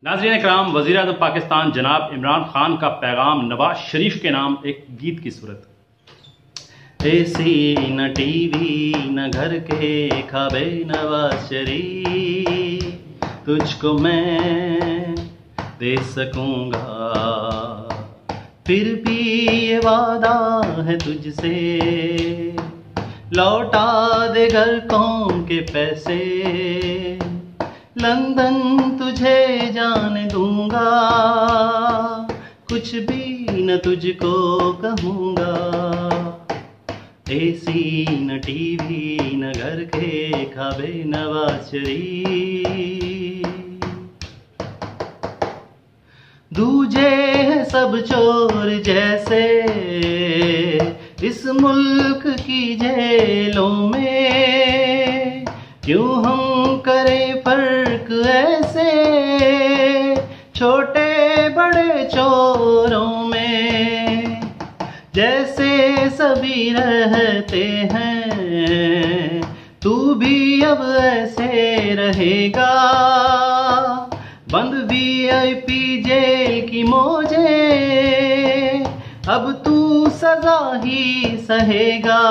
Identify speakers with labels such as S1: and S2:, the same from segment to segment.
S1: नाज़रीन इकराम, वज़ीर-ए-आज़म पाकिस्तान जनाब इमरान खान का पैगाम नवाज शरीफ के नाम एक गीत की सूरत। एसी न टीवी न घर के खाबे नवाज शरीफ, तुझको मैं दे सकूंगा, फिर भी ये वादा है तुझसे, लौटा दे घर कौम के पैसे, लंदन तुझे जाने दूंगा, कुछ भी न तुझको कहूँगा। एसी न टीवी न घर के खाबे नवाज शरीफ, दूजे हैं सब चोर जैसे इस मुल्क की जेलों में, क्यों हम करें फर्क ऐसे छोटे बड़े चोरों में, जैसे सभी रहते हैं तू भी अब ऐसे रहेगा, बंद VIP जेल की मौजे अब तू सजा ही सहेगा,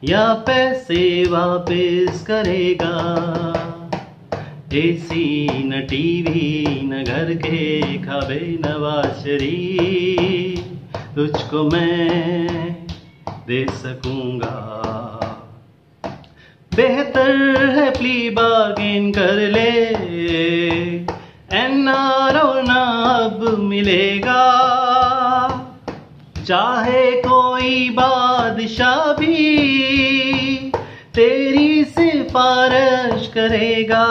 S1: या पैसे वापस करेगा। एसी न टीवी न घर के खाबे नवाज शरीफ, तुझको मैं दे सकूंगा, बेहतर है प्ली बार्गेन कर ले, NRO ना अब मिलेगा, चाहे कोई बादशाह भी तेरी सिफारिश करेगा,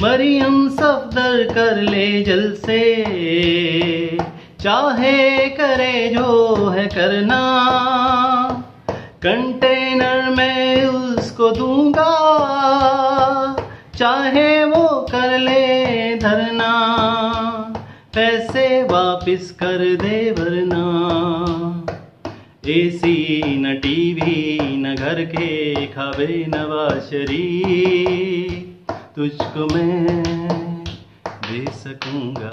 S1: मरियम सफदर कर ले जल से, चाहे करे जो है करना, कंटेनर में उसको दूंगा, चाहे वो कर ले धरना, पैसे वापिस कर दे वरना। एसी न टीवी न घर के खाबे नवाज शरीफ, तुझको मैं दे सकूंगा।